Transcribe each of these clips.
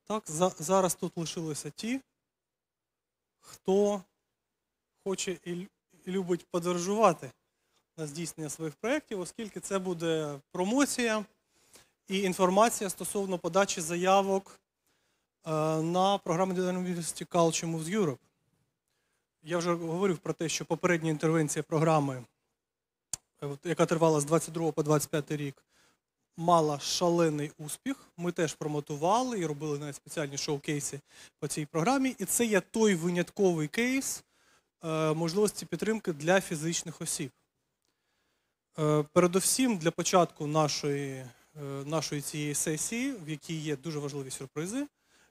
Так, зараз тут лишилися ті, хто хоче і любить подорожувати на здійснення своїх проєктів, оскільки це буде промоція і інформація стосовно подачі заявок на програму мобільності Culture Moves Europe. Я вже говорив про те, що попередня інтервенція програми, яка тривала з 22 по 25 рік, мала шалений успіх. Ми теж промотували і робили навіть спеціальні шоу-кейси по цій програмі. І це є той винятковий кейс можливості підтримки для фізичних осіб. Передусім, для початку нашої цієї сесії, в якій є дуже важливі сюрпризи,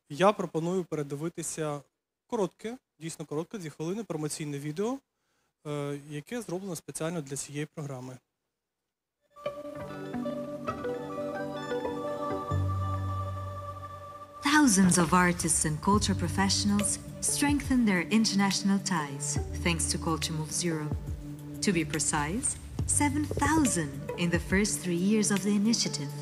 я пропоную передивитися коротке, дійсно коротке, 2 хвилини, промоційне відео, яке зроблено спеціально для цієї програми. Thousands of artists and culture professionals strengthen their international ties thanks to Culture Moves Europe. To be precise, 7,000 in the first 3 years of the initiative.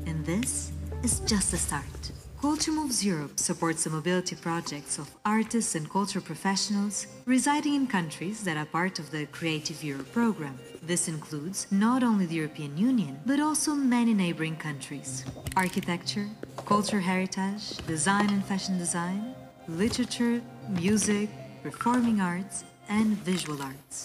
And this is just the start. Culture Moves Europe supports the mobility projects of artists and culture professionals residing in countries that are part of the Creative Europe program. This includes not only the European Union, but also many neighboring countries. Architecture, cultural heritage, design and fashion design, literature, music, performing arts, and visual arts.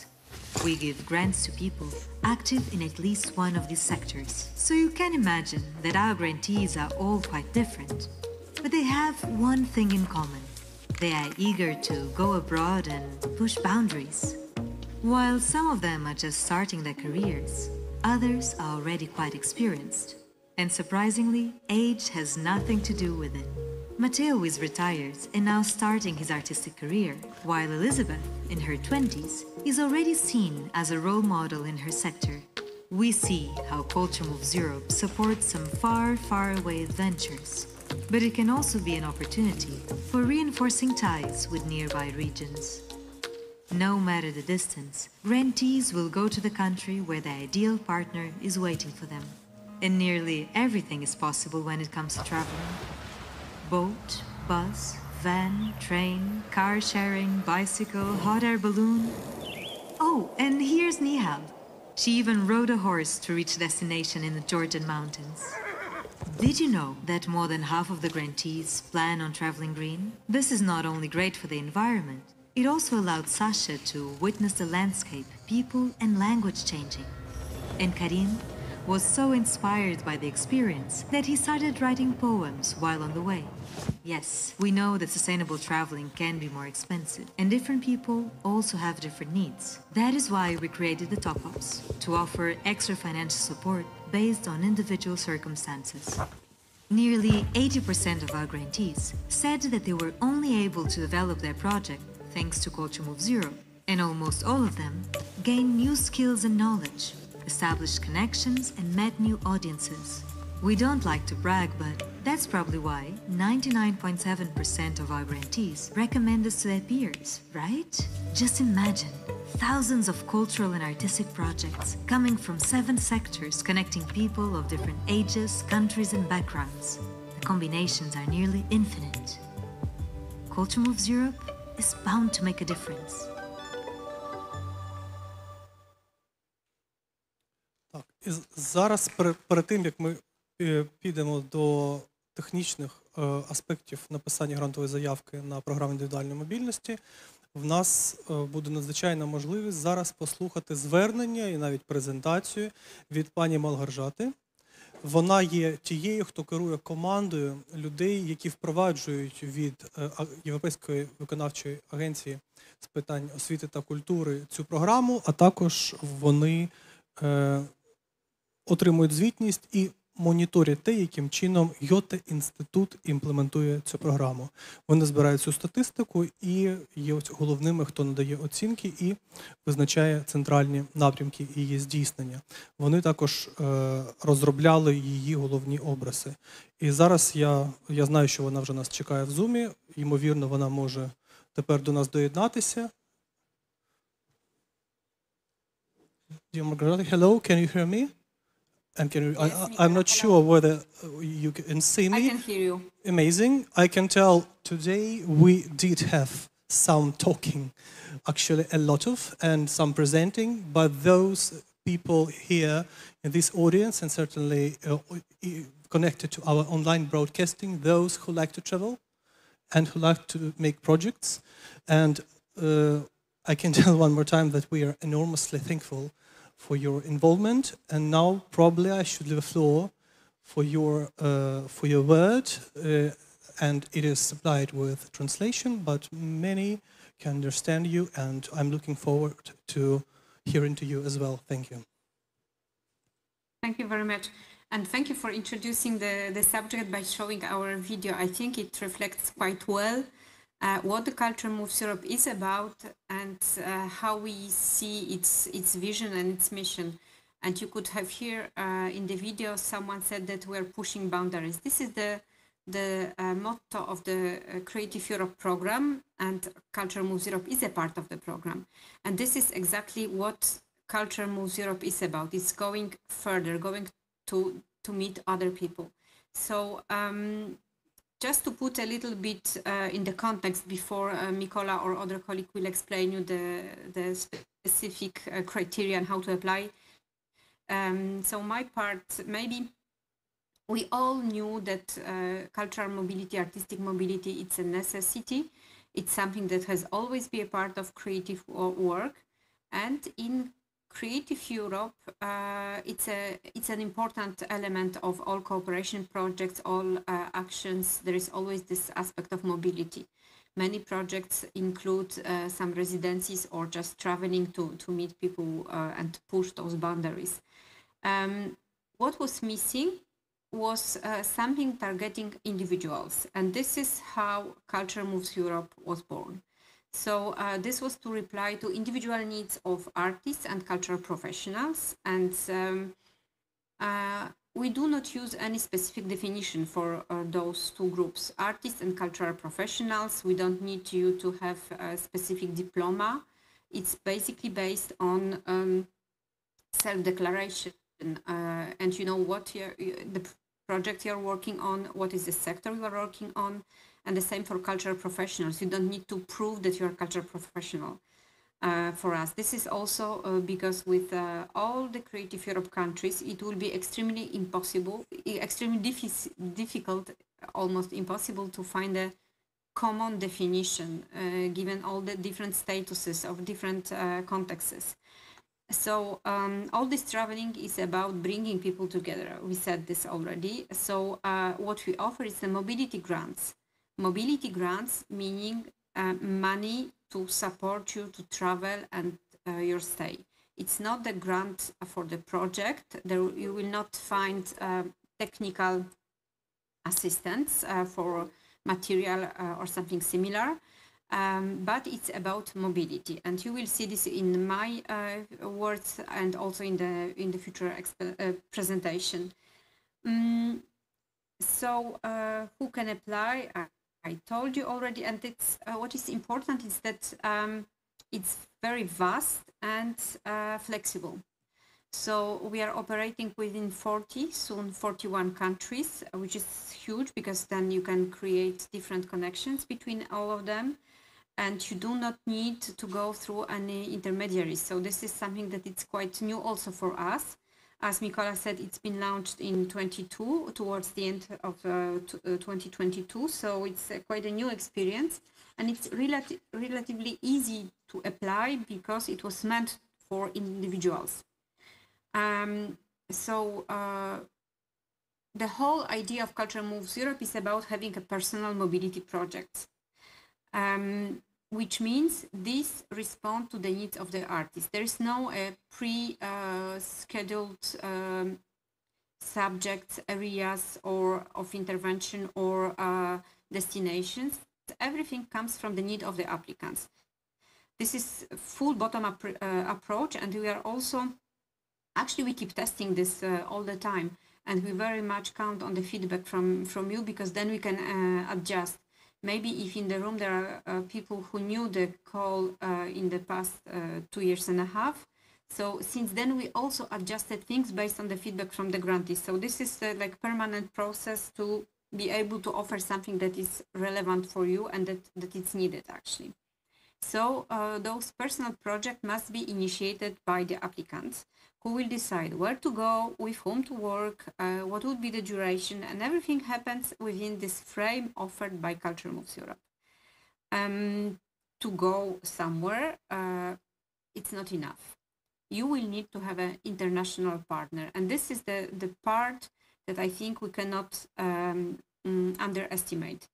We give grants to people active in at least one of these sectors. So you can imagine that our grantees are all quite different. But they have one thing in common. They are eager to go abroad and push boundaries. While some of them are just starting their careers, others are already quite experienced. And surprisingly, age has nothing to do with it. Matteo is retired and now starting his artistic career, while Elizabeth, in her 20s, is already seen as a role model in her sector. We see how Culture Moves Europe supports some far, far away adventures. But it can also be an opportunity for reinforcing ties with nearby regions. No matter the distance, grantees will go to the country where the ideal partner is waiting for them. And nearly everything is possible when it comes to traveling. Boat, bus, van, train, car sharing, bicycle, hot air balloon. Oh, and here's Nihal. She even rode a horse to reach destination in the Georgian mountains. Did you know that more than half of the grantees plan on traveling green? This is not only great for the environment, it also allowed Sasha to witness the landscape, people and language changing. And Karim was so inspired by the experience that he started writing poems while on the way. Yes, we know that sustainable traveling can be more expensive, and different people also have different needs. That is why we created the top-ups, to offer extra financial support based on individual circumstances. Nearly 80% of our grantees said that they were only able to develop their project thanks to Culture Moves Europe, and almost all of them gained new skills and knowledge, established connections and met new audiences. We don't like to brag, but that's probably why 99.7% of our grantees recommend us to their peers, right? Just imagine, thousands of cultural and artistic projects coming from 7 sectors connecting people of different ages, countries and backgrounds. The combinations are nearly infinite. Culture Moves Europe is bound to make a difference. Так, і зараз, перед тим, як ми підемо до технічних аспектів написання грантової заявки на програму індивідуальної мобільності, в нас буде надзвичайна можливість зараз послухати звернення і навіть презентацію від пані Малґожати. Вона є тією, хто керує командою людей, які впроваджують від Європейської виконавчої агенції з питань освіти та культури цю програму, а також вони отримують звітність і моніторять те, яким чином Гете-Інститут імплементує цю програму. Вони збирають цю статистику і є головними, хто надає оцінки і визначає центральні напрямки її здійснення. Вони також розробляли її головні образи. І зараз я знаю, що вона вже нас чекає в Zoom. Ймовірно, вона може тепер до нас доєднатися. Dear Malґожати, hello, can you hear me? And can you, Yes, I'm not hello. sure whether you can see me. I can hear you. Amazing. I can tell today we did have some talking, actually a lot of, and some presenting, but those people here in this audience and certainly connected to our online broadcasting, those who like to travel and who like to make projects. And I can tell one more time that we are enormously thankful for your involvement. And now probably I should leave the floor for your word. And it is supplied with translation, but many can understand you, and I'm looking forward to hearing to you as well. Thank you. Thank you very much. And thank you for introducing the subject by showing our video. I think it reflects quite well what the Culture Moves Europe is about and how we see its vision and its mission. And you could have here in the video, someone said that we're pushing boundaries. This is the motto of the Creative Europe program, and Culture Moves Europe is a part of the program. And this is exactly what Culture Moves Europe is about. It's going further, going to meet other people. So just to put a little bit in the context before Mikola or other colleague will explain you the specific criteria and how to apply. So my part, maybe we all knew that cultural mobility, artistic mobility, it's a necessity. It's something that has always been a part of creative work. And in Creative Europe, it's an important element of all cooperation projects, all actions. There is always this aspect of mobility. Many projects include some residencies or just traveling to meet people and to push those boundaries. What was missing was something targeting individuals, and this is how Culture Moves Europe was born. So this was to reply to individual needs of artists and cultural professionals, and we do not use any specific definition for those two groups, artists and cultural professionals. We don't need you to have a specific diploma. It's basically based on self-declaration. And you know what the project you're working on, what is the sector you are working on, and the same for cultural professionals. You don't need to prove that you're a cultural professional for us. This is also because with all the Creative Europe countries, it will be extremely difficult, almost impossible to find a common definition given all the different statuses of different contexts. So all this traveling is about bringing people together. We said this already. So what we offer is the mobility grants. Mobility grants meaning money to support you to travel and your stay. It's not the grant for the project. You will not find technical assistance for material or something similar. But it's about mobility, and you will see this in my words and also in the future presentation. So who can apply? I told you already, and it's what is important is that it's very vast and flexible. So we are operating within 40, soon 41 countries, which is huge because then you can create different connections between all of them. And you do not need to go through any intermediaries. So this is something that it's quite new also for us. As Mikola said, it's been launched in 22, towards the end of 2022. So it's quite a new experience. And it's relatively easy to apply because it was meant for individuals. So the whole idea of Culture Moves Europe is about having a personal mobility project. Which means these respond to the needs of the artist. There is no pre-scheduled subjects, areas or of intervention or destinations. Everything comes from the need of the applicants. This is full bottom-up approach, and we are also, actually we keep testing this all the time, and we very much count on the feedback from you, because then we can adjust. Maybe if in the room there are people who knew the call in the past 2.5 years, So since then, we also adjusted things based on the feedback from the grantees. So this is like permanent process to be able to offer something that is relevant for you and that it's needed actually. So those personal projects must be initiated by the applicants, who will decide where to go, with whom to work, what would be the duration, and everything happens within this frame offered by Culture Moves Europe. To go somewhere, it's not enough. You will need to have an international partner. And this is the part that I think we cannot underestimate.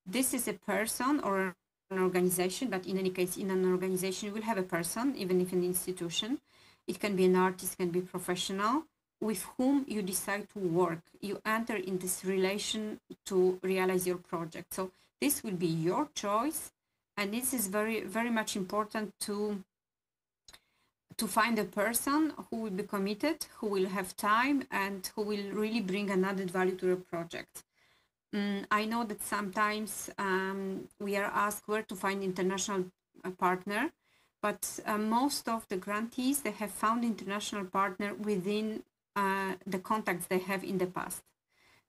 This is a person or an organization, but in any case, in an organization, you will have a person, even if an institution. It can be an artist, can be professional, with whom you decide to work. You enter in this relation to realize your project. So this will be your choice. And this is very, very much important to find a person who will be committed, who will have time, and who will really bring an added value to your project. I know that sometimes we are asked where to find international partner, but most of the grantees, they have found international partner within the contacts they have in the past.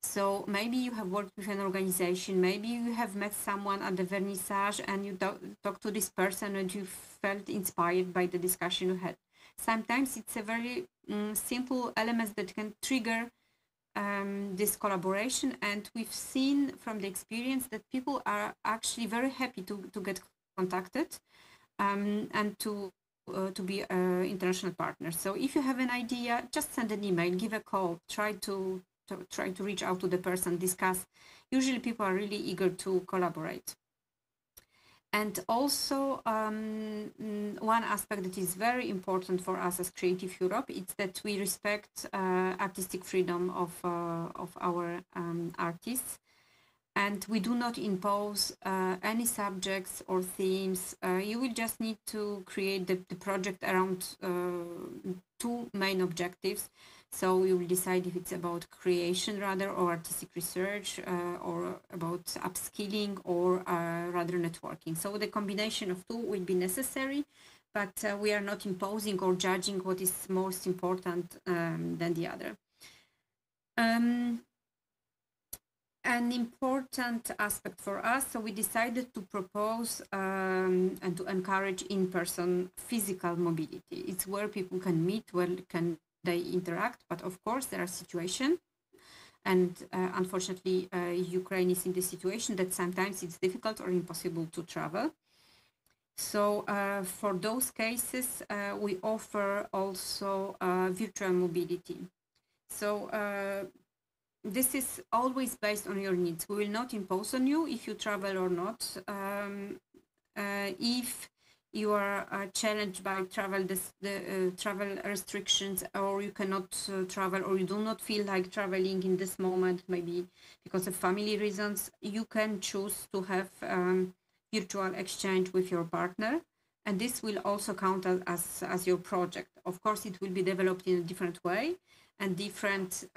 So maybe you have worked with an organization, maybe you have met someone at the vernissage and you talked to this person and you felt inspired by the discussion you had. Sometimes it's a very simple element that can trigger this collaboration, and we've seen from the experience that people are actually very happy to get contacted and to be international partners. So if you have an idea, just send an email, give a call, try to reach out to the person, discuss. Usually people are really eager to collaborate. And also one aspect that is very important for us as Creative Europe is that we respect artistic freedom of our artists, and we do not impose any subjects or themes. You will just need to create the project around two main objectives. So you will decide if it's about creation rather, or artistic research, or about upskilling, or rather networking. So the combination of two will be necessary, but we are not imposing or judging what is most important than the other. An important aspect for us, so we decided to propose and to encourage in-person physical mobility. It's where people can meet, where they interact, but of course there are situations, and unfortunately Ukraine is in the situation that sometimes it's difficult or impossible to travel. So for those cases we offer also virtual mobility. So this is always based on your needs. We will not impose on you if you travel or not. If you are challenged by travel restrictions, or you cannot travel, or you do not feel like traveling in this moment, maybe because of family reasons, you can choose to have virtual exchange with your partner, and this will also count as your project. Of course, it will be developed in a different way, and different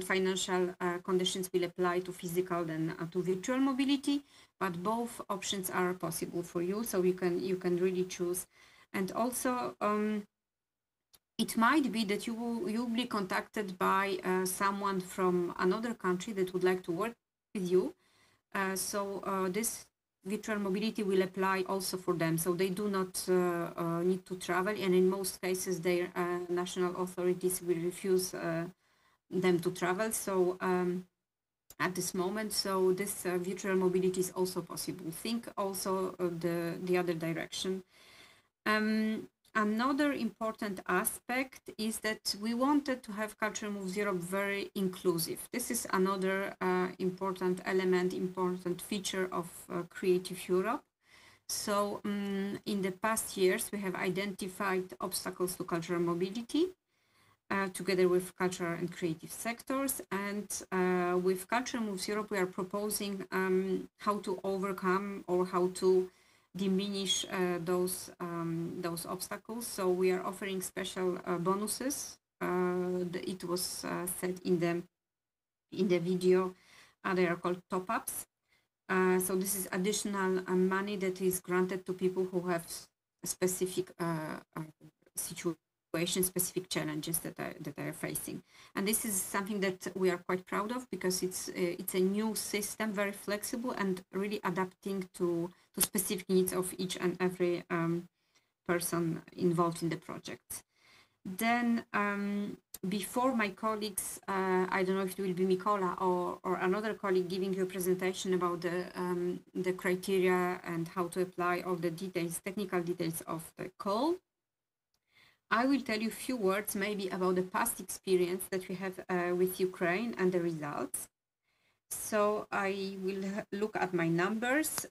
financial conditions will apply to physical than to virtual mobility, but both options are possible for you, so you can really choose. And also it might be that you'll be contacted by someone from another country that would like to work with you, so this virtual mobility will apply also for them, so they do not need to travel, and in most cases their national authorities will refuse them to travel. So at this moment, so this virtual mobility is also possible. Think also of the other direction. Another important aspect is that we wanted to have Culture Moves Europe very inclusive. This is another important element, important feature of Creative Europe. So in the past years, we have identified obstacles to cultural mobility together with cultural and creative sectors. And with Culture Moves Europe, we are proposing how to overcome or how to diminish those obstacles. So we are offering special bonuses. It was said in the video. They are called top-ups. So this is additional money that is granted to people who have specific situation, specific challenges that they are facing. And this is something that we are quite proud of, because it's a new system, very flexible and really adapting to specific needs of each and every person involved in the project. Then before my colleagues, I don't know if it will be Mikola or another colleague giving you a presentation about the criteria and how to apply all the details, technical details of the call, I will tell you a few words maybe about the past experience that we have with Ukraine and the results. So I will look at my numbers.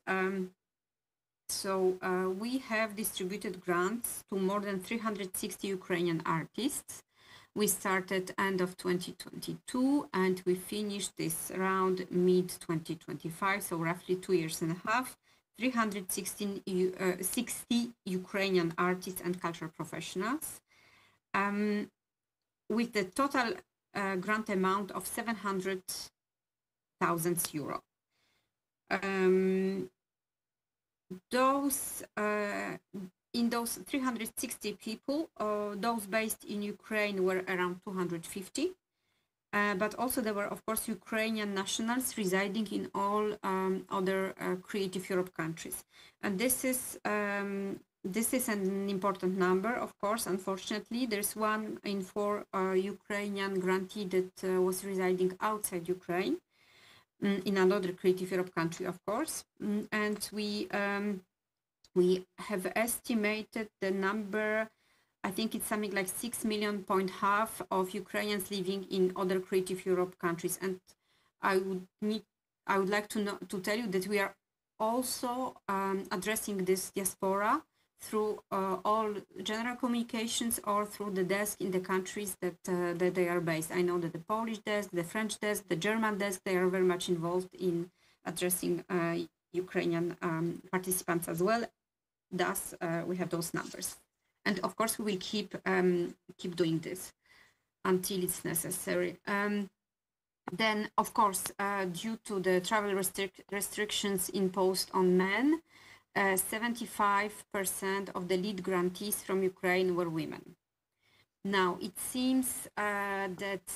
We have distributed grants to more than 360 Ukrainian artists. We started end of 2022 and we finished this round mid-2025, so roughly 2 years and a half. 360 Ukrainian artists and cultural professionals, with the total grant amount of 700,000 euro. In those 360 people, those based in Ukraine were around 250. But also there were, of course, Ukrainian nationals residing in all other Creative Europe countries. And this is an important number, of course. Unfortunately, there's 1 in 4 Ukrainian grantee that was residing outside Ukraine, in another Creative Europe country, of course. And we have estimated the number, I think it's something like 6.5 million of Ukrainians living in other Creative Europe countries. And I would like to tell you that we are also addressing this diaspora through all general communications or through the desk in the countries that they are based. I know that the Polish desk, the French desk, the German desk, they are very much involved in addressing Ukrainian participants as well. Thus, we have those numbers. And of course, we will keep doing this until it's necessary. Then, of course, due to the travel restrictions imposed on men, 75% of the lead grantees from Ukraine were women. Now, it seems that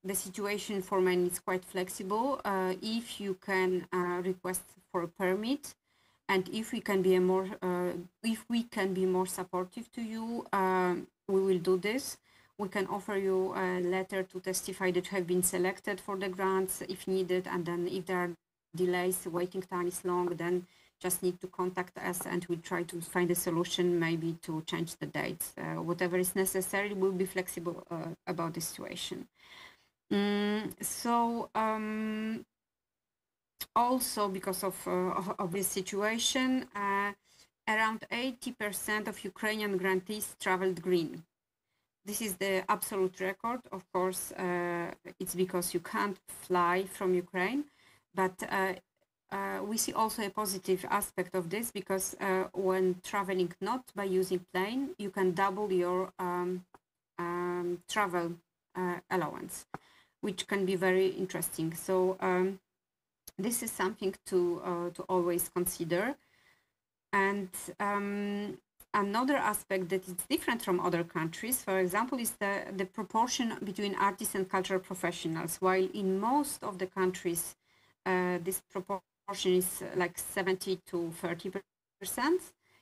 the situation for men is quite flexible. If you can request for a permit, and if we can be more supportive to you, we will do this. We can offer you a letter to testify that you have been selected for the grants if needed, and then if there are delays, waiting time is long, then just need to contact us and we'll try to find a solution, maybe to change the dates. Whatever is necessary, we'll be flexible about the situation. Also, because of this situation, around 80% of Ukrainian grantees traveled green. This is the absolute record. Of course, it's because you can't fly from Ukraine, but we see also a positive aspect of this, because when traveling not by using plane, you can double your travel allowance, which can be very interesting. So this is something to always consider. And another aspect that is different from other countries, for example, is the proportion between artists and cultural professionals. While in most of the countries, this proportion is like 70 to 30%,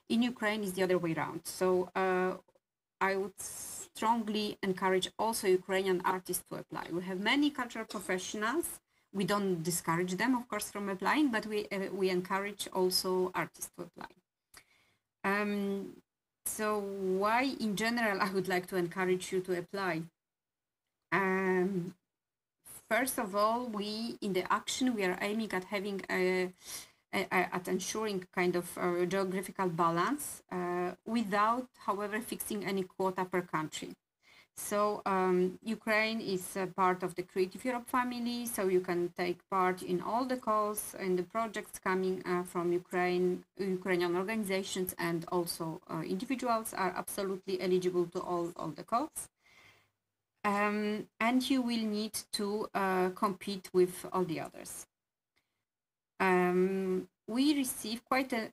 in Ukraine is the other way around. So I would strongly encourage also Ukrainian artists to apply. We have many cultural professionals. We don't discourage them, of course, from applying, but we encourage also artists to apply. So why, in general, I would like to encourage you to apply? First of all, in the action, we are aiming at having at ensuring kind of geographical balance without, however, fixing any quota per country. So Ukraine is a part of the Creative Europe family, so you can take part in all the calls and the projects coming from Ukrainian organizations, and also individuals are absolutely eligible to all the calls. And you will need to compete with all the others. We receive quite a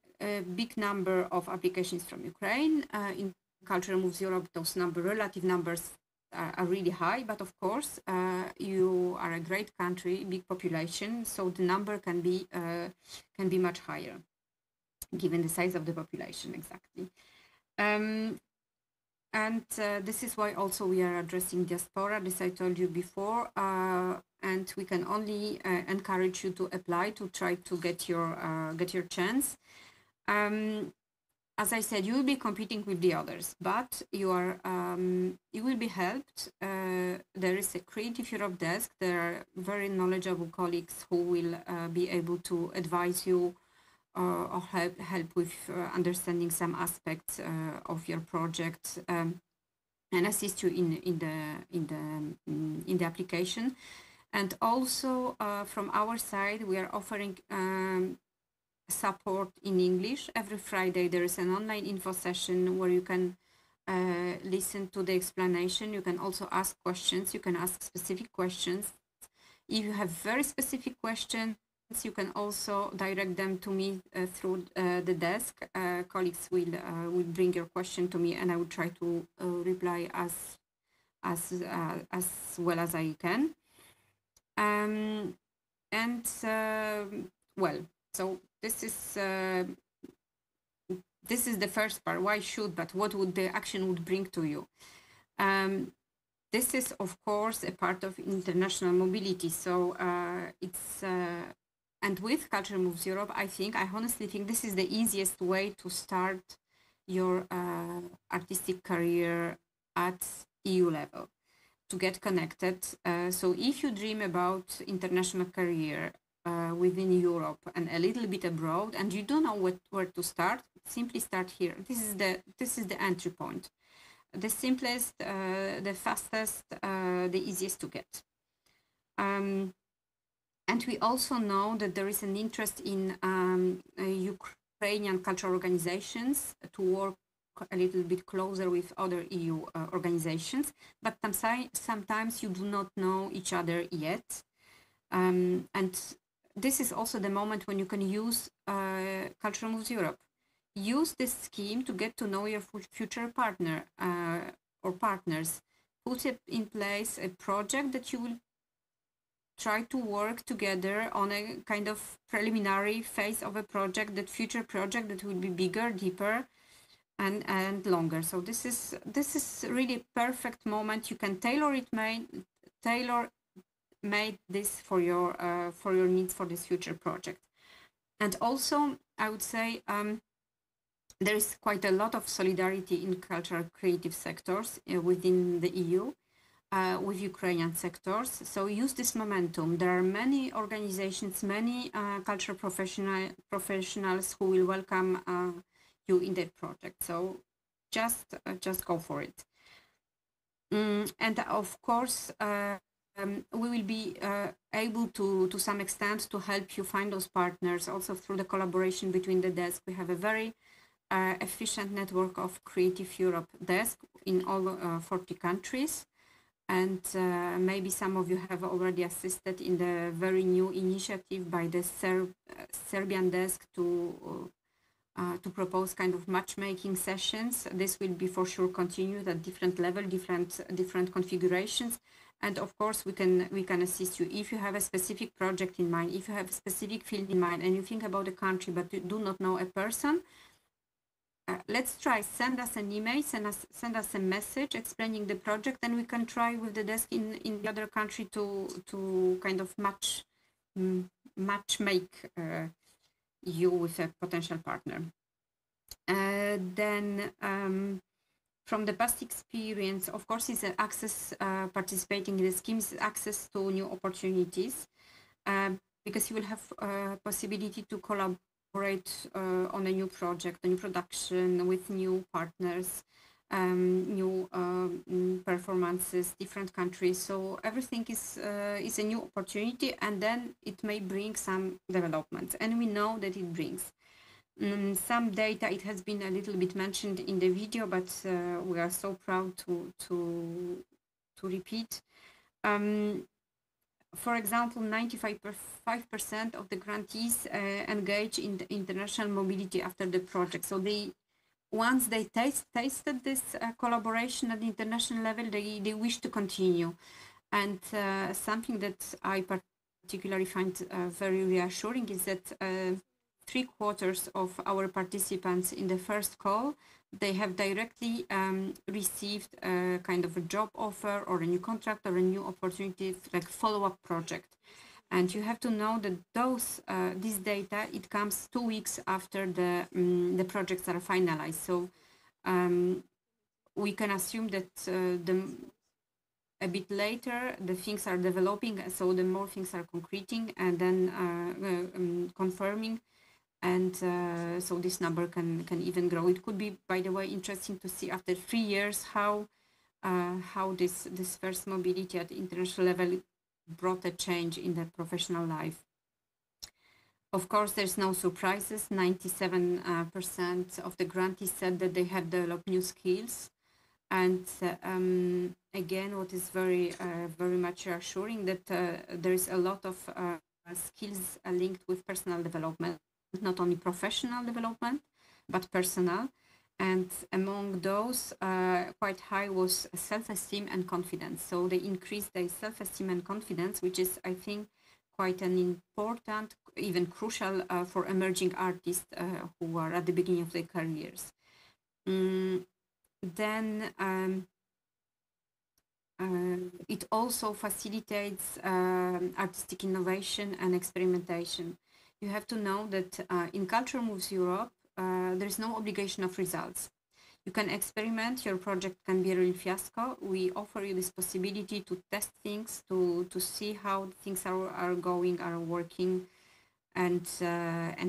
big number of applications from Ukraine. In Culture Moves Europe, those relative numbers are really high, but of course you are a great country, big population, so the number can be much higher, given the size of the population exactly. And this is why also we are addressing diaspora, as I told you before, and we can only encourage you to apply to try to get your chance. As I said, you will be competing with the others, but you will be helped. There is a Creative Europe desk. There are very knowledgeable colleagues who will be able to advise you or help with understanding some aspects of your project and assist you in the application. And also from our side, we are offering support in English. Every Friday there is an online info session where you can listen to the explanation. You can also ask questions. You can ask specific questions. If you have very specific questions, you can also direct them to me through the desk. Colleagues will bring your question to me, and I will try to reply as well as I can. Well, so this is the first part. Why should? But what would the action would bring to you? This is of course a part of international mobility. So it's. And with Culture Moves Europe, I honestly think this is the easiest way to start your artistic career at EU level, to get connected. So if you dream about international career within Europe and a little bit abroad, and you don't know where to start, simply start here. This is the entry point, the simplest, the fastest, the easiest to get. And we also know that there is an interest in Ukrainian cultural organizations to work a little bit closer with other EU organizations, but sometimes you do not know each other yet. And this is also the moment when you can use Culture Moves Europe. Use this scheme to get to know your future partner or partners. Put in place a project that you will try to work together on a kind of preliminary phase of a project, that future project that will be bigger, deeper, and longer. So this is really a perfect moment. You can tailor made this for your needs for this future project. And also, I would say there is quite a lot of solidarity in cultural creative sectors within the EU. With Ukrainian sectors. So use this momentum. There are many organizations, many cultural professionals who will welcome you in their project. So just go for it. And of course, we will be able to some extent to help you find those partners also through the collaboration between the desks. We have a very efficient network of Creative Europe desk in all 40 countries. And maybe some of you have already assisted in the very new initiative by the Serbian desk to propose kind of matchmaking sessions. This will be for sure continued at different level, different configurations. And of course, we can assist you if you have a specific project in mind, if you have a specific field in mind, and you think about a country but you do not know a person. Let's try, send us an email, send us a message explaining the project, and we can try with the desk in the other country to kind of match make you with a potential partner. Then from the past experience, of course, is access, participating in the scheme is access to new opportunities, because you will have possibility to collaborate on a new project, a new production with new partners, new performances, different countries. So everything is a new opportunity, and then it may bring some developments, and we know that it brings some data. It has been a little bit mentioned in the video, but we are so proud to repeat. For example, 95% of the grantees engage in the international mobility after the project. So they once they tasted this collaboration at the international level, they wish to continue. And something that I particularly find very reassuring is that 3/4 of our participants in the first call, they have directly received a kind of a job offer or a new contract or a new opportunity, like follow-up project. And you have to know that this data, it comes 2 weeks after the projects are finalized. So we can assume that a bit later the things are developing, so the more things are concreting and then confirming, and so this number can even grow. It could be, by the way, interesting to see after 3 years how this first mobility at the international level brought a change in the professional life. Of course, there's no surprises. 97% of the grantees said that they have developed new skills. And again, what is very much reassuring, that there is a lot of skills linked with personal development, not only professional development, but personal. And among those, quite high was self-esteem and confidence. So they increased their self-esteem and confidence, which is, I think, quite an important, even crucial for emerging artists who are at the beginning of their careers. Then it also facilitates artistic innovation and experimentation. You have to know that in Culture Moves Europe, there is no obligation of results. You can experiment, your project can be a real fiasco. We offer you this possibility to test things, to see how things are going, are working, and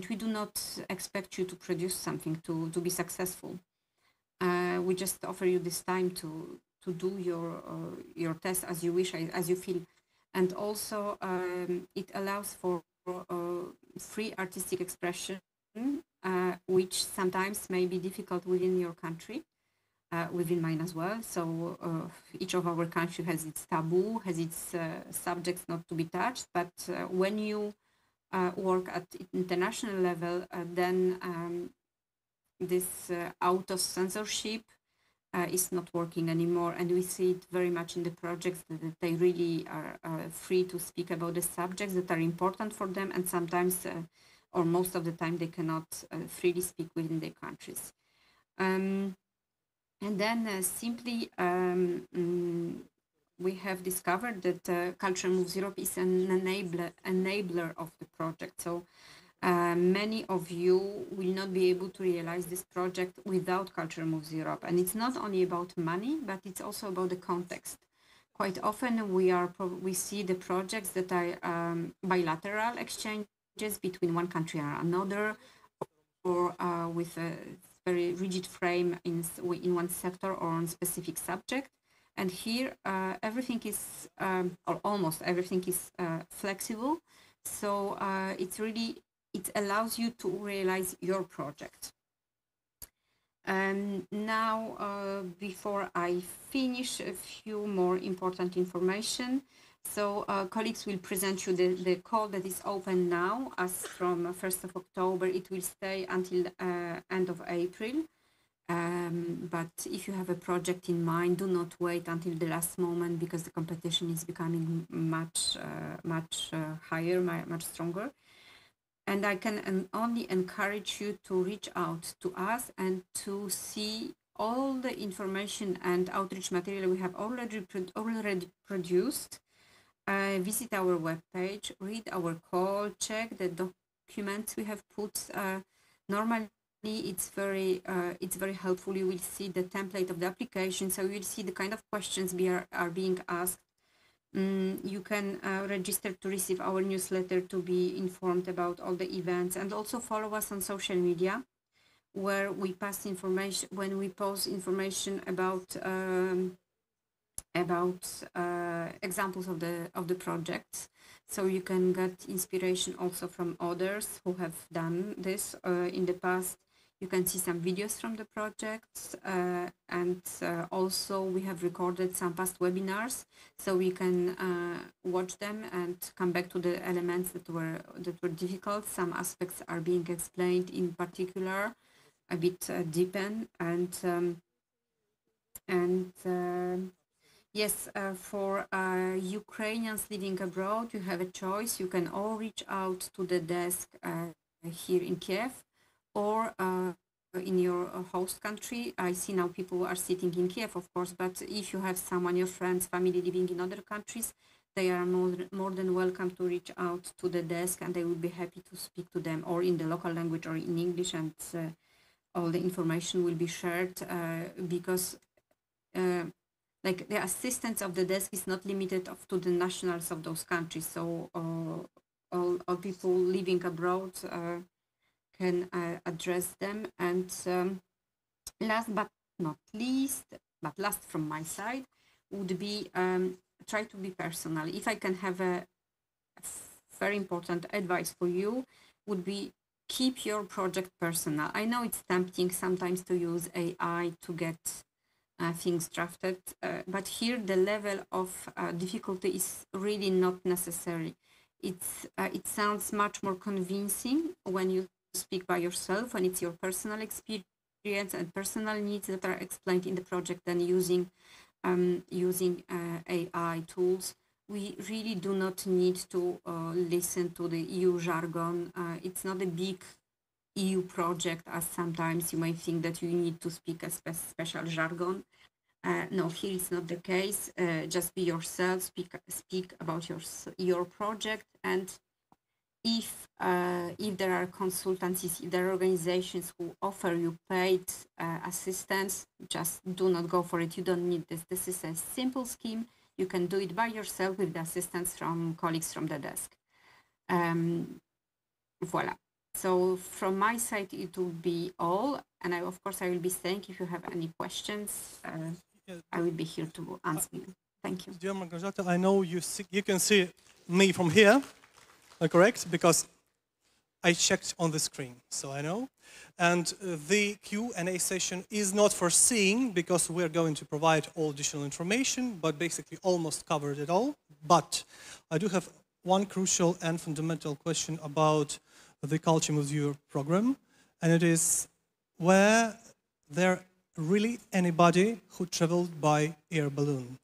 we do not expect you to produce something to be successful. We just offer you this time to do your test as you wish, as you feel. And also it allows for free artistic expression, which sometimes may be difficult within your country, within mine as well. So each of our country has its taboo, has its subjects not to be touched. But when you work at international level, then this out of censorship is not working anymore, and we see it very much in the projects that they really are free to speak about the subjects that are important for them, and sometimes or most of the time they cannot freely speak within their countries. And then simply we have discovered that Culture Moves Europe is an enabler of the project. So many of you will not be able to realize this project without Culture Moves Europe. And it's not only about money, but it's also about the context. Quite often we see the projects that are bilateral exchanges between one country and another, or with a very rigid frame in one sector or on specific subject. And here everything is, or almost everything is flexible. So it allows you to realize your project. And now, before I finish, a few more important information. So colleagues will present you the call that is open now. As from 1st of October, it will stay until end of April. But if you have a project in mind, do not wait until the last moment, because the competition is becoming much higher, much stronger. And I can only encourage you to reach out to us and to see all the information and outreach material we have already produced. Visit our webpage, read our call, check the documents we have put. Normally, it's very helpful. You will see the template of the application, so you will see the kind of questions are being asked. You can register to receive our newsletter to be informed about all the events, and also follow us on social media, where we pass information when we post information about examples of the projects. So you can get inspiration also from others who have done this in the past. You can see some videos from the projects, and also we have recorded some past webinars, so we can watch them and come back to the elements that were difficult. Some aspects are being explained in particular a bit deepen. Yes, for Ukrainians living abroad, you have a choice. You can all reach out to the desk here in Kiev, or in your host country. I see now people are sitting in Kiev, of course, but if you have someone, your friends, family living in other countries, they are more than welcome to reach out to the desk, and they will be happy to speak to them, or in the local language or in English, and all the information will be shared, because like the assistance of the desk is not limited to the nationals of those countries. So all people living abroad can address them. And last but not least, but last from my side, would be try to be personal. If I can have a very important advice for you, would be keep your project personal. I know it's tempting sometimes to use AI to get things drafted, but here the level of difficulty is really not necessary. It sounds much more convincing when you speak by yourself, when it's your personal experience and personal needs that are explained in the project, than using AI tools. We really do not need to listen to the EU jargon. It's not a big EU project, as sometimes you might think that you need to speak a special jargon. No, here it's not the case. Just be yourself, speak about your project, and if there are consultancies, if there are organizations who offer you paid assistance, just do not go for it. You don't need this. This is a simple scheme. You can do it by yourself with the assistance from colleagues from the desk. Voila. So from my side, it will be all. And of course, I will be staying. If you have any questions, I will be here to answer you. Thank you. Dear Malgorzata, I know you can see me from here, correct? Because I checked on the screen, so I know. And the Q&A session is not foreseen because we're going to provide all additional information, but basically almost covered it all. But I do have one crucial and fundamental question about the Culture Moves Europe program, and it is, were there really anybody who traveled by air balloon?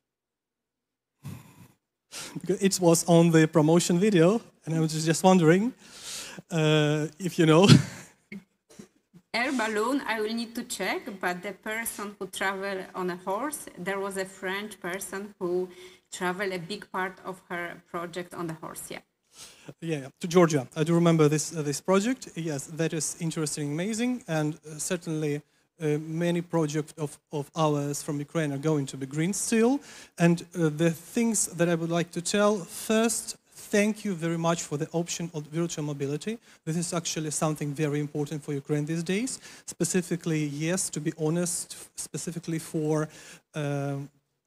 It was on the promotion video, and I was just wondering if you know. Air balloon, I will need to check, but the person who traveled on a horse, there was a French person who traveled a big part of her project on the horse, yeah. Yeah, to Georgia. I do remember this project. Yes, that is interesting, amazing, and certainly many projects of ours from Ukraine are going to be green still. And the things that I would like to tell, first, thank you very much for the option of virtual mobility. This is actually something very important for Ukraine these days. Specifically, yes, to be honest, specifically for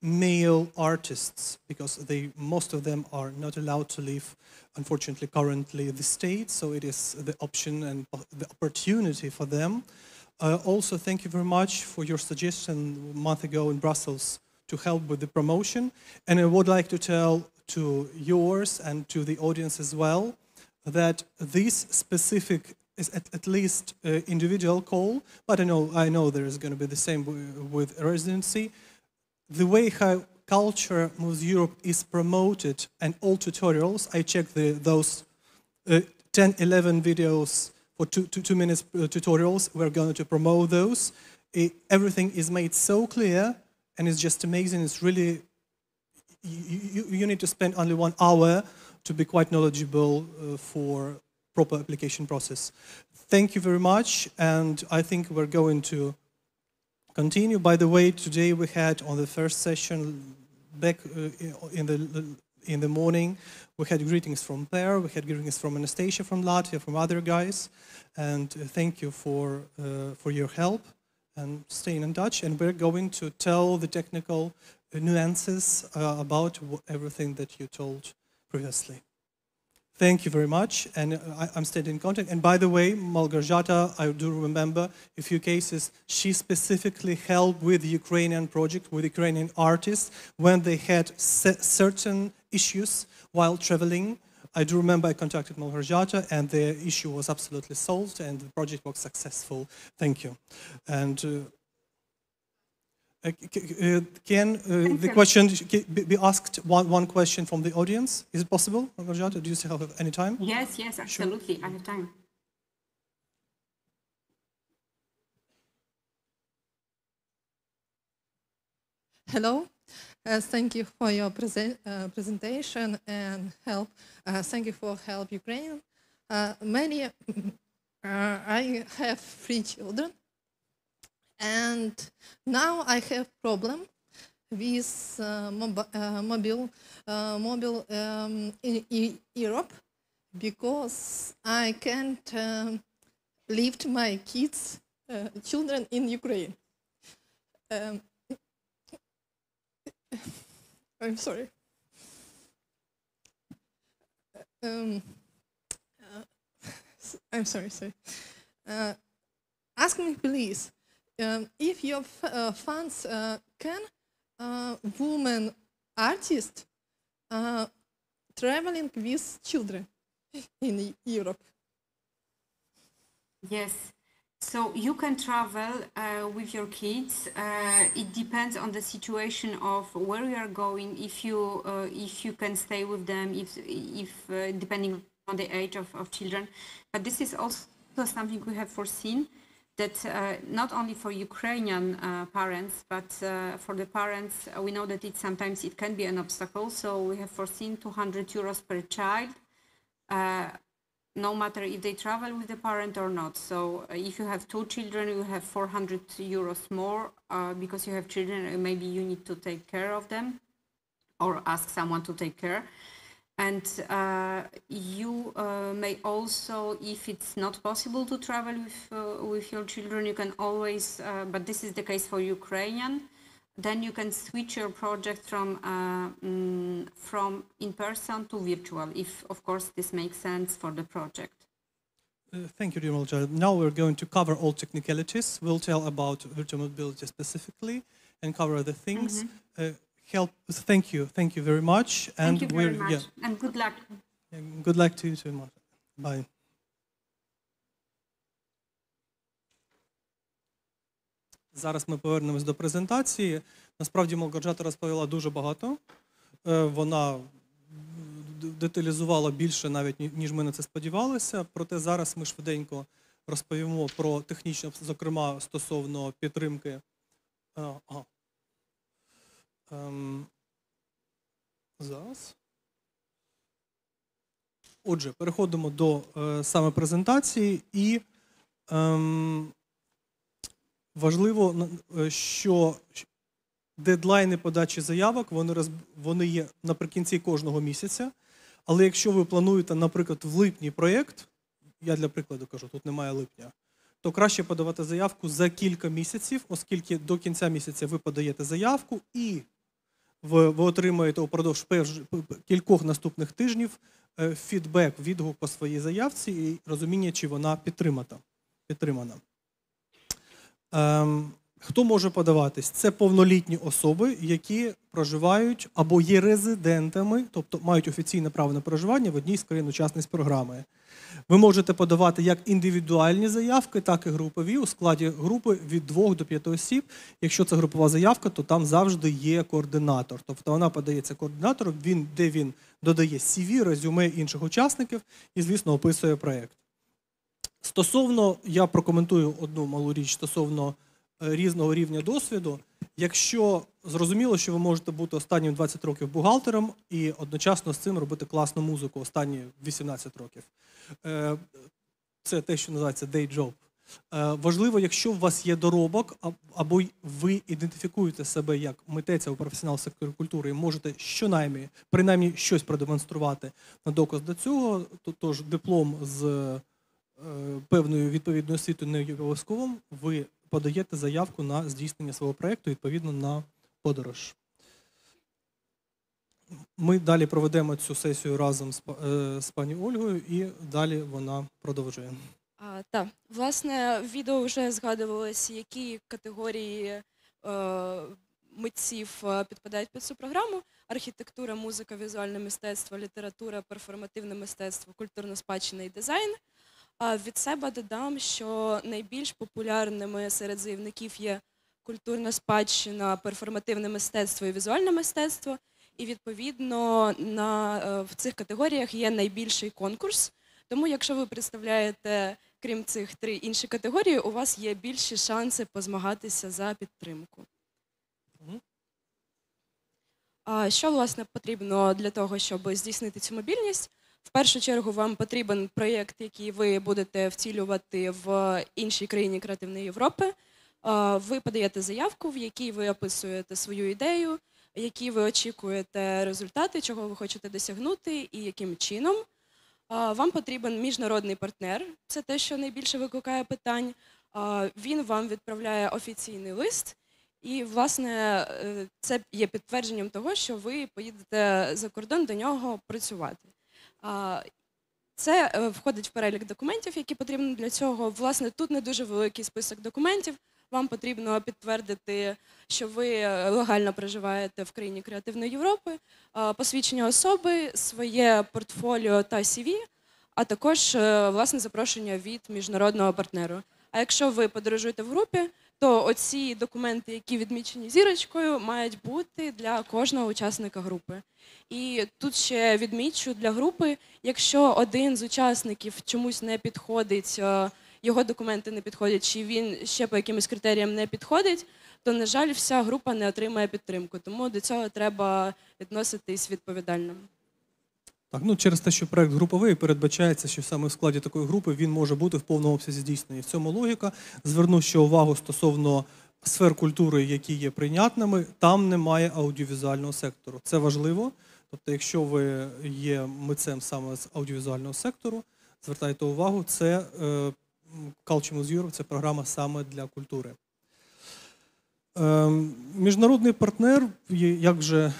male artists, because most of them are not allowed to leave, unfortunately, currently the state. So it is the option and the opportunity for them. Also, thank you very much for your suggestion a month ago in Brussels to help with the promotion. And I would like to tell to yours and to the audience as well that this specific is at least individual call, but I know there is going to be the same with residency. The way how Culture Moves Europe is promoted and all tutorials, I checked those 10, 11 videos for two minutes tutorials. We're going to promote those. Everything is made so clear, and it's just amazing. It's really, you need to spend only 1 hour to be quite knowledgeable for proper application process. Thank you very much, and I think we're going to continue. By the way, today we had on the first session back in the morning, we had greetings from Per, we had greetings from Anastasia from Latvia, from other guys, and thank you for your help and staying in touch. And we're going to tell the technical nuances about everything that you told previously. Thank you very much, and I'm staying in contact. And by the way, Malgorzata, I do remember a few cases, she specifically helped with the Ukrainian project, with Ukrainian artists, when they had certain issues while traveling I do remember I contacted Malґожата and the issue was absolutely solved and the project was successful. Thank you. And can the question be asked one question from the audience? Is it possible, Malґожата? Do you still have any time? Yes, yes, absolutely. I have time. Hello. Thank you for your presentation and help. Thank you for help Ukraine. I have 3 children, and now I have problem with mobile in Europe because I can't lift my children in Ukraine. I'm sorry. I'm sorry. Ask me, please, if your funds can women artists traveling with children in Europe. Yes. So you can travel with your kids. It depends on the situation of where you are going. If you can stay with them, if depending on the age of children. But this is also something we have foreseen, that not only for Ukrainian parents, but for the parents, we know that sometimes it can be an obstacle. So we have foreseen €200 per child. No matter if they travel with the parent or not. So if you have 2 children, you have €400 more because you have children, maybe you need to take care of them or ask someone to take care. And you may also, if it's not possible to travel with your children, you can always, but this is the case for Ukrainian, then you can switch your project from in-person to virtual, if, of course, this makes sense for the project. Thank you, dear Malඝожата. Now we're going to cover all technicalities. We'll tell about virtual mobility specifically and cover other things. Thank you very much. Thank you very much, and good luck. Good luck to you too, Malဃожата. Bye. Зараз ми повернемось до презентації. Насправді Малґожата розповіла дуже багато. Вона деталізувала більше навіть, ніж ми на це сподівалися. Проте зараз ми швиденько розповімо про технічне, зокрема, стосовно підтримки. Зараз. Отже, переходимо до саме презентації і важливо, що дедлайни подачі заявок, вони є наприкінці кожного місяця. Але якщо ви плануєте, наприклад, в липні проєкт, я для прикладу кажу, тут немає липня, то краще подавати заявку за кілька місяців, оскільки до кінця місяця ви подаєте заявку і ви отримаєте упродовж кількох наступних тижнів фідбек, відгук по своїй заявці і розуміння, чи вона підтримана. Хто може подаватись? Це повнолітні особи, які проживають або є резидентами, тобто мають офіційне право на проживання в одній з країн-учасниць програми. Ви можете подавати як індивідуальні заявки, так і групові, у складі групи від 2 до 5 осіб. Якщо це групова заявка, то там завжди є координатор. Тобто вона подається координатору, де він додає CV, резюме інших учасників і, звісно, описує проєкт. Стосовно, я прокоментую одну малу річ, стосовно різного рівня досвіду. Якщо зрозуміло, що ви можете бути останнім 20 років бухгалтером і одночасно з цим робити класну музику останні 18 років. Це те, що називається day job. Важливо, якщо у вас є доробок, або ви ідентифікуєте себе як митець або професіонал сектору культури і можете принаймні щось продемонструвати на доказ до цього, тож диплом з певною відповідною освітою не є обов'язковим, ви подаєте заявку на здійснення свого проєкту, відповідно на подорож. Ми далі проведемо цю сесію разом з пані Ольгою і далі вона продовжує. Так, власне, в відео вже згадувалося, які категорії митців підпадають під цю програму, архітектура, музика, візуальне мистецтво, література, перформативне мистецтво, культурна спадщина і дизайн. А від себе додам, що найбільш популярними серед заявників є культурна спадщина, перформативне мистецтво і візуальне мистецтво. І, відповідно, в цих категоріях є найбільший конкурс. Тому, якщо ви представляєте, крім цих 3 інші категорії, у вас є більші шанси позмагатися за підтримку. Що, власне, потрібно для того, щоб здійснити цю мобільність? В першу чергу вам потрібен проєкт, який ви будете втілювати в іншій країні Креативної Європи. Ви подаєте заявку, в якій ви описуєте свою ідею, які ви очікуєте результати, чого ви хочете досягнути і яким чином. Вам потрібен міжнародний партнер, це те, що найбільше викликає питань. Він вам відправляє офіційний лист, і, власне, це є підтвердженням того, що ви поїдете за кордон до нього працювати. Це входить в перелік документів, які потрібні для цього. Власне, тут не дуже великий список документів. Вам потрібно підтвердити, що ви легально проживаєте в країні Креативної Європи, посвідчення особи, своє портфоліо та CV, а також, власне, запрошення від міжнародного партнеру. А якщо ви подорожуєте в групі, то оці документи, які відмічені зірочкою, мають бути для кожного учасника групи. І тут ще відмічу для групи, якщо один з учасників чомусь не підходить, його документи не підходять, чи він ще по якимось критеріям не підходить, то, на жаль, вся група не отримає підтримку. Тому до цього треба відноситись відповідально. Так, через те, що проєкт груповий, передбачається, що саме в складі такої групи він може бути в повному обсязі здійснений. В цьому логіка. Зверну ще увагу стосовно сфер культури, які є прийнятними, там немає аудіовізуального сектору. Це важливо. Тобто, якщо ви є митцем саме з аудіовізуального сектору, звертайте увагу, це Culture Moves Europe, це програма саме для культури. Міжнародний партнер, як вже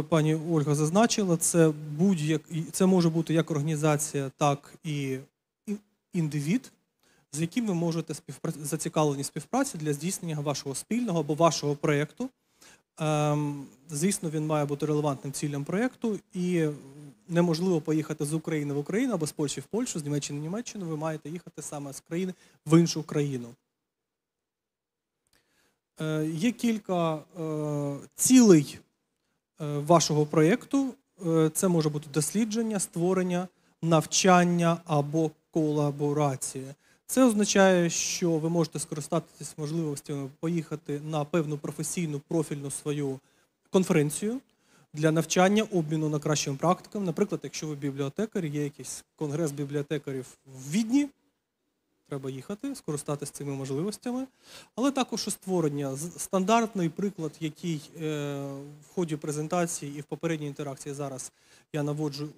пані Ольга зазначила, це може бути як організація, так і індивід, з яким ви можете зацікавлені співпраці для здійснення вашого спільного або вашого проєкту. Звісно, він має бути релевантним цілям проєкту, і неможливо поїхати з України в Україну або з Польщі в Польщу, з Німеччини в Німеччину, ви маєте їхати саме з країни в іншу країну. Є кілька цілей вашого проєкту. Це може бути дослідження, створення, навчання або колаборація. Це означає, що ви можете скористатися можливостями поїхати на певну професійну профільну свою конференцію для навчання, обміну на кращими практиками. Наприклад, якщо ви бібліотекар, є якийсь конгрес бібліотекарів в Відні, треба їхати, скористатися цими можливостями. Але також і створення. Стандартний приклад, який в ході презентації і в попередній інтеракції зараз я наводжу,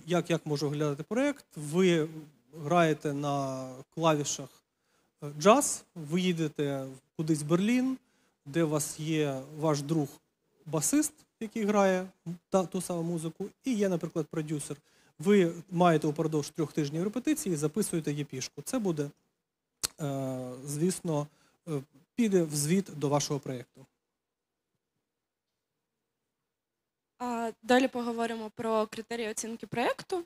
як може виглядати проєкт. Ви граєте на клавішах джаз, ви їдете кудись в Берлін, де у вас є ваш друг-басист, який грає ту саму музику, і є, наприклад, продюсер. Ви маєте упродовж 3 тижнів репетиції і записуєте єпішку. Це буде, звісно, піде в звіт до вашого проєкту. Далі поговоримо про критерії оцінки проєкту.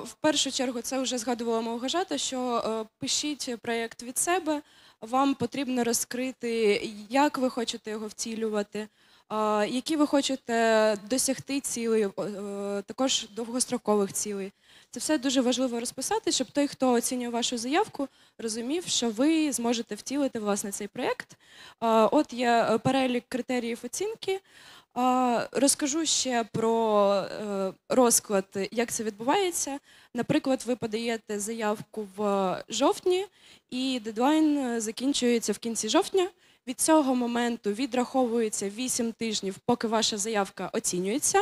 В першу чергу, це вже згадувала Малґожата, що пишіть проєкт від себе, вам потрібно розкрити, як ви хочете його втілювати, які ви хочете досягти цілей, також довгострокових цілей. Це все дуже важливо розписати, щоб той, хто оцінює вашу заявку, розумів, що ви зможете втілити, власне, цей проєкт. От є перелік критеріїв оцінки. Розкажу ще про розклад, як це відбувається. Наприклад, ви подаєте заявку в жовтні, і дедлайн закінчується в кінці жовтня. Від цього моменту відраховується 8 тижнів, поки ваша заявка оцінюється.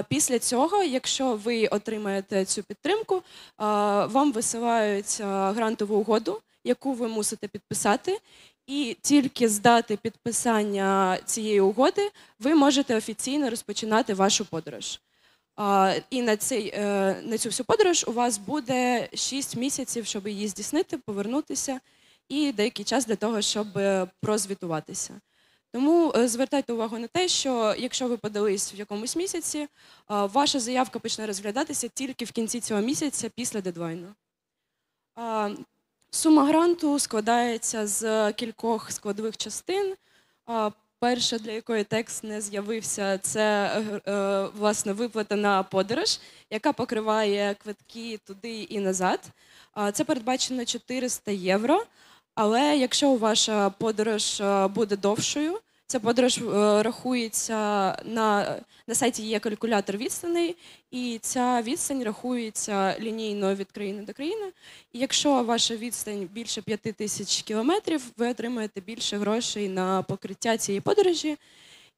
Після цього, якщо ви отримаєте цю підтримку, вам висилають грантову угоду, яку ви мусите підписати. І тільки з дати підписання цієї угоди ви можете офіційно розпочинати вашу подорож. І на цю всю подорож у вас буде 6 місяців, щоб її здійснити, повернутися, і деякий час для того, щоб прозвітуватися. Тому звертайте увагу на те, що якщо ви подались в якомусь місяці, ваша заявка почне розглядатися тільки в кінці цього місяця після дедлайну. Сума гранту складається з кількох складових частин. Перша, для якої текст не з'явився, це, власне, виплата на подорож, яка покриває квитки туди і назад. Це передбачено 400 євро, але якщо ваша подорож буде довшою, ця подорож рахується на сайті є калькулятор відстаней, і ця відстань рахується лінійно від країни до країни. І якщо ваша відстань більше 5000 кілометрів, ви отримаєте більше грошей на покриття цієї подорожі.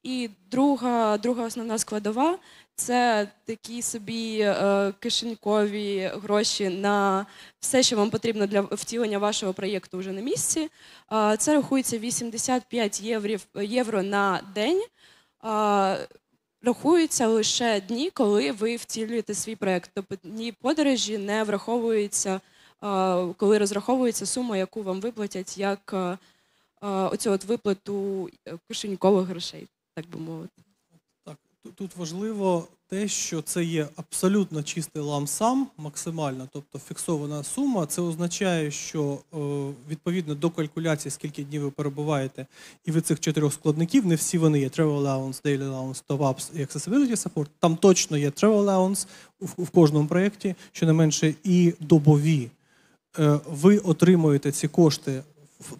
І друга основна складова – це такі собі кишенькові гроші на все, що вам потрібно для втілення вашого проєкту вже на місці. Це рахується 85 євро на день. Рахуються лише дні, коли ви втілюєте свій проєкт. Тобто дні подорожі не враховуються, коли розраховується сума, яку вам виплатять, як оцю от виплату кишенькових грошей, так би мовити. Так, тут важливо те, що це є абсолютно чистий ламсам, максимально, тобто фіксована сума. Це означає, що відповідно до калькуляції, скільки днів ви перебуваєте, і від цих 4 складників, не всі вони є travel allowance, daily allowance, top-ups і accessibility support, там точно є travel allowance в кожному проєкті, щонайменше, і добові. Ви отримуєте ці кошти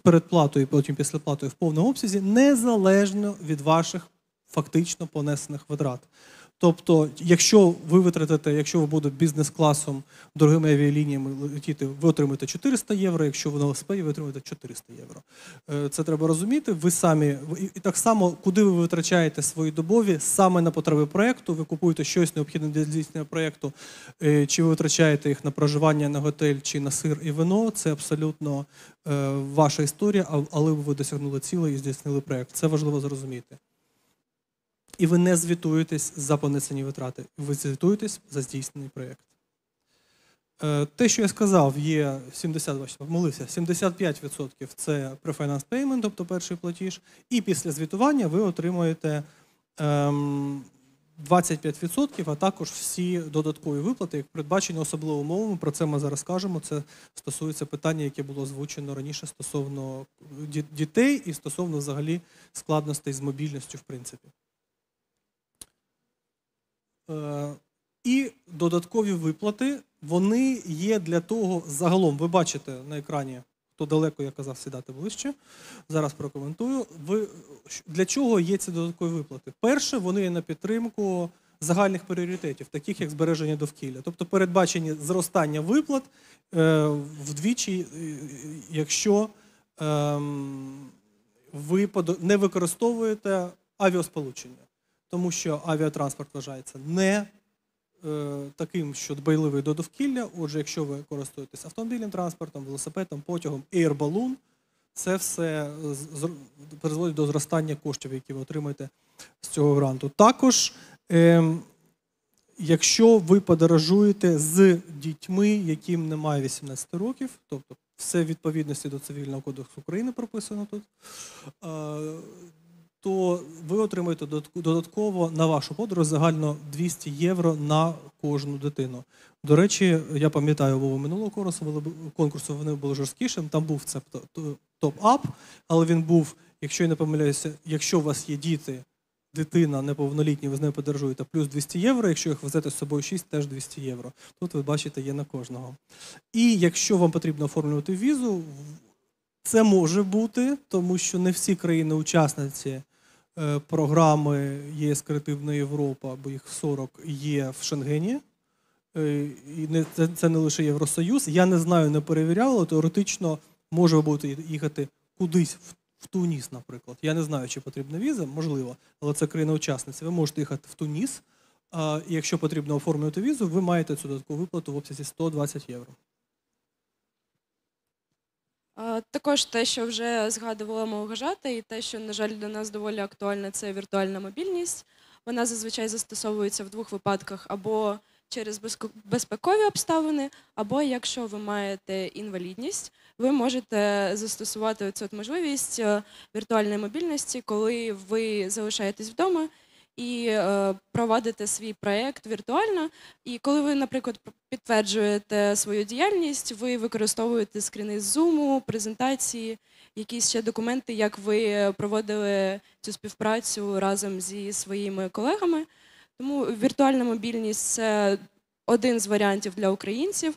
передплатою і потім післяплатою в повному обсязі, незалежно від ваших фактично понесених витрат. Тобто, якщо ви витратите, якщо ви будете бізнес-класом, дорогими авіалініями летіти, ви отримаєте 400 євро, якщо ви на велосипеді, ви отримаєте 400 євро. Це треба розуміти. Ви самі, і так само, куди ви витрачаєте свої добові, саме на потреби проєкту, ви купуєте щось необхідне для здійснення проєкту, чи ви витрачаєте їх на проживання, на готель, чи на сир і вино, це абсолютно ваша історія, але ви досягнули цілей і здійснили проєкт. Це важливо зрозуміти. І ви не звітуєтесь за понесені витрати, ви звітуєтесь за здійснений проєкт. Те, що я сказав, є 75% це pre-finance payment, тобто перший платіж, і після звітування ви отримуєте 25%, а також всі додаткові виплати, як передбачені особливо умовами, про це ми зараз скажемо, це стосується питання, яке було озвучено раніше стосовно дітей і стосовно взагалі складностей з мобільністю, в принципі. І додаткові виплати, вони є для того, загалом, ви бачите на екрані, хто далеко, я казав, сідати ближче, зараз прокоментую. Для чого є ці додаткові виплати? Перше, вони є на підтримку загальних пріоритетів, таких як збереження довкілля. Тобто передбачені зростання виплат вдвічі, якщо ви не використовуєте авіасполучення. Тому що авіатранспорт вважається не таким, що дбайливий до довкілля. Отже, якщо ви користуєтесь автомобільним транспортом, велосипедом, потягом, air-balloon, це все призводить до зростання коштів, які ви отримаєте з цього гранту. Також, якщо ви подорожуєте з дітьми, яким немає 18 років, тобто все в відповідності до Цивільного кодексу України прописано тут, то ви отримаєте додатково на вашу подорож загально 200 євро на кожну дитину. До речі, я пам'ятаю умови минулого конкурсу, вони були жорсткішим, там був це топ-ап, але він був, якщо я не помиляюся, якщо у вас є діти, дитина неповнолітня, ви з нею подорожуєте, плюс 200 євро, якщо їх везете з собою 6, теж 200 євро. Тут, ви бачите, є на кожного. І якщо вам потрібно оформлювати візу, це може бути, тому що не всі країни-учасниці програми ЄС Креативна Європа, бо їх 40, є в Шенгені. І це не лише Євросоюз. Я не знаю, не перевіряв, але теоретично може ви будете їхати кудись в Туніс, наприклад. Я не знаю, чи потрібна віза, можливо, але це країна-учасниця. Ви можете їхати в Туніс, і якщо потрібно оформлювати візу, ви маєте цю додаткову виплату в обсязі 120 євро. Також те, що вже згадувала Малґожата, і те, що, на жаль, для нас доволі актуально, це віртуальна мобільність. Вона зазвичай застосовується в двох випадках: або через безпекові обставини, або якщо ви маєте інвалідність, ви можете застосувати цю можливість віртуальної мобільності, коли ви залишаєтесь вдома і проводите свій проєкт віртуально. І коли ви, наприклад, підтверджуєте свою діяльність, ви використовуєте скріни з Zoom, презентації, якісь ще документи, як ви проводили цю співпрацю разом зі своїми колегами. Тому віртуальна мобільність – це один з варіантів для українців.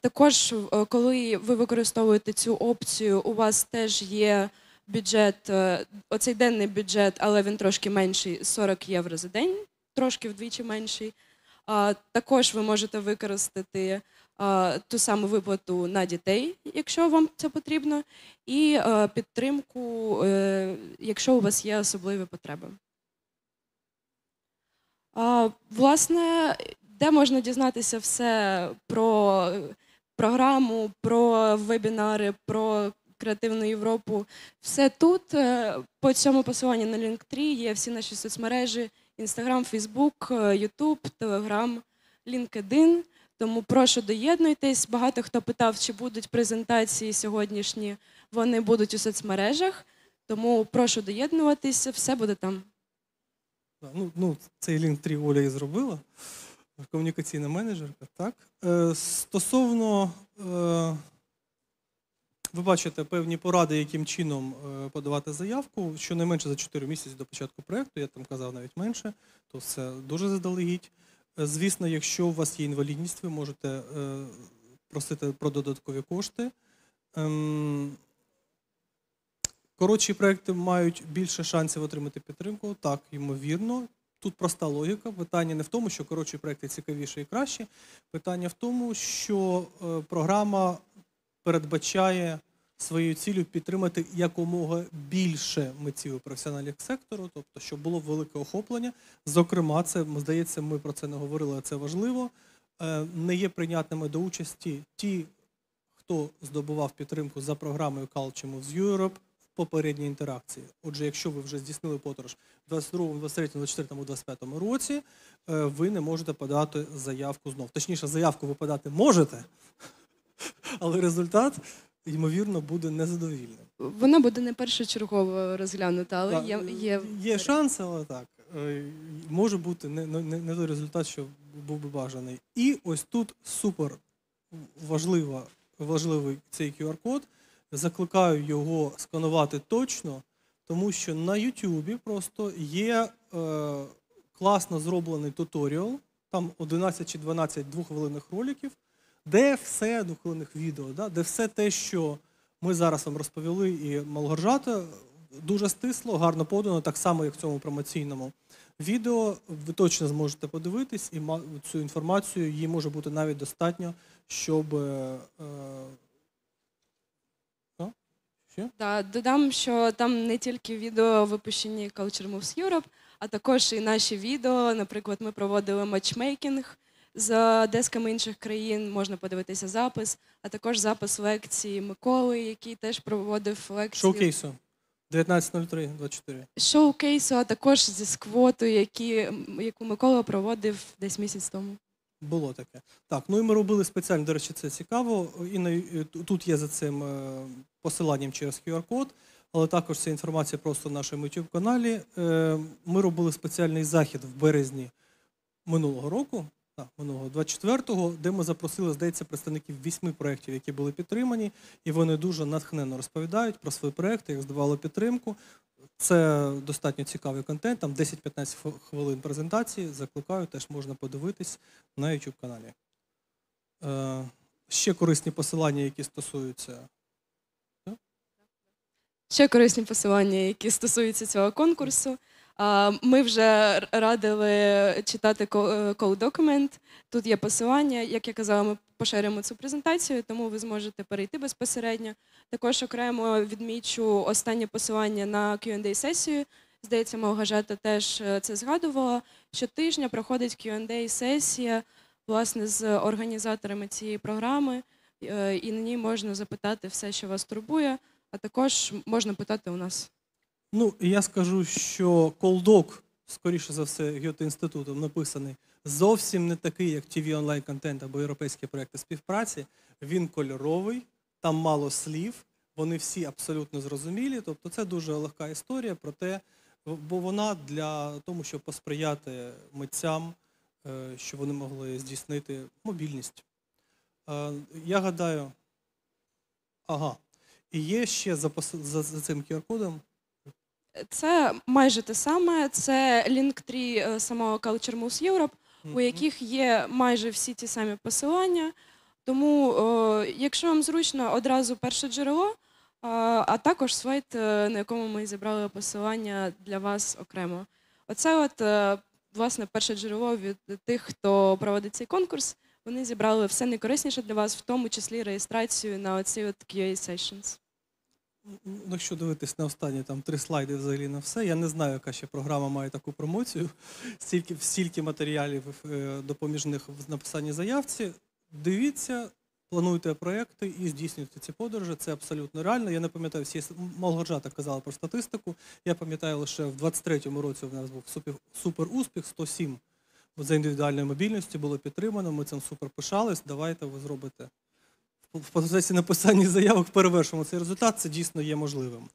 Також, коли ви використовуєте цю опцію, у вас теж є бюджет, оцей денний бюджет, але він трошки менший, 40 євро за день, трошки вдвічі менший. Також ви можете використати ту саму виплату на дітей, якщо вам це потрібно, і підтримку, якщо у вас є особливі потреби. Власне, де можна дізнатися все про програму, про вебінари, про Креативну Європу. Все тут. По цьому посиланні на Linktree є всі наші соцмережі: Instagram, Facebook, YouTube, Telegram, LinkedIn. Тому прошу, доєднуйтесь. Багато хто питав, чи будуть презентації сьогоднішні. Вони будуть у соцмережах. Тому прошу доєднуватися, все буде там. Цей Linktree Оля і зробила, комунікаційна менеджерка. Так. Стосовно, ви бачите певні поради, яким чином подавати заявку. Щонайменше за 4 місяці до початку проєкту, я там казав навіть менше, то все дуже заздалегідь. Звісно, якщо у вас є інвалідність, ви можете просити про додаткові кошти. Коротші проєкти мають більше шансів отримати підтримку. Так, ймовірно. Тут проста логіка. Питання не в тому, що коротші проєкти цікавіші і кращі. Питання в тому, що програма передбачає своєю ціллю підтримати якомога більше митців і професіоналів сектору, тобто, щоб було велике охоплення. Зокрема, це, здається, ми про це не говорили, а це важливо. Не є прийнятними до участі ті, хто здобував підтримку за програмою Culture Moves Europe в попередній інтеракції. Отже, якщо ви вже здійснили подорож в 22-му, 23-му, 24-му, 25-му році, ви не можете подати заявку знов. Точніше, заявку ви подати можете, але результат, ймовірно, буде незадовільним. Вона буде не першочергово розглянута, але так, є... Є шанс, але так. Може бути не той результат, що був би бажаний. І ось тут супер важливий цей QR-код. Закликаю його сканувати точно, тому що на YouTube просто є класно зроблений туторіал, там 11 чи 12 двохвилинних роликів, де все, двохвилинних відео, де все те, що ми зараз вам розповіли, і Малґожата, дуже стисло, гарно подано, так само, як в цьому промоційному відео. Ви точно зможете подивитись, і цю інформацію, її може бути навіть достатньо, щоб... Додам, що там не тільки відео випущені Culture Moves Europe, а також і наші відео. Наприклад, ми проводили матчмейкінг з десками інших країн, можна подивитися запис, а також запис лекції Миколи, який теж проводив лекцію. Шоукейсу 19.03.24. Шоукейсу, а також зі сквотою, яку Микола проводив десь місяць тому. Було таке. Так, ну і ми робили спеціально, до речі, це цікаво. І тут є за цим посиланням через QR-код, але також ця інформація просто в нашому YouTube-каналі. Ми робили спеціальний захід в березні минулого року, 24-го, де ми запросили, здається, представників 8 проєктів, які були підтримані, і вони дуже натхненно розповідають про свої проєкти, як здавали підтримку. Це достатньо цікавий контент, там 10-15 хвилин презентації, закликаю, теж можна подивитись на YouTube-каналі. Ще корисні посилання, які стосуються... Ще корисні посилання, які стосуються цього конкурсу. Ми вже радили читати call document. Тут є посилання. Як я казала, ми поширюємо цю презентацію, тому ви зможете перейти безпосередньо. Також окремо відмічу останнє посилання на Q&A-сесію. Здається, Малґожата теж це згадувала. Щотижня проходить Q&A-сесія, власне, з організаторами цієї програми, і на ній можна запитати все, що вас турбує, а також можна питати у нас. Ну, я скажу, що колдок, скоріше за все, Гете-Інститутом написаний зовсім не такий, як TV онлайн-контент або європейські проекти співпраці. Він кольоровий, там мало слів, вони всі абсолютно зрозумілі. Тобто це дуже легка історія про те, бо вона для того, щоб посприяти митцям, щоб вони могли здійснити мобільність. Я гадаю, і є ще за цим QR-кодом. Це майже те саме, це лінк-трі самого Culture Moves Europe, у яких є майже всі ті самі посилання. Тому, якщо вам зручно, одразу перше джерело, а також слайд, на якому ми зібрали посилання для вас окремо. Оце власне, перше джерело від тих, хто проводить цей конкурс. Вони зібрали все найкорисніше для вас, в тому числі реєстрацію на оці QA sessions. Якщо дивитись на останні 3 слайди взагалі на все, я не знаю, яка ще програма має таку промоцію, стільки матеріалів допоміжних в написанні заявці. Дивіться, плануйте проєкти і здійснюйте ці подорожі. Це абсолютно реально. Я не пам'ятаю, всі Малґожата казала про статистику. Я пам'ятаю, лише в 23-му році в нас був супер успіх, 107 за індивідуальної мобільності було підтримано. Ми цим супер пишались. Давайте ви зробите в процесі написання заявок перевершимо цей результат. Це дійсно є можливим.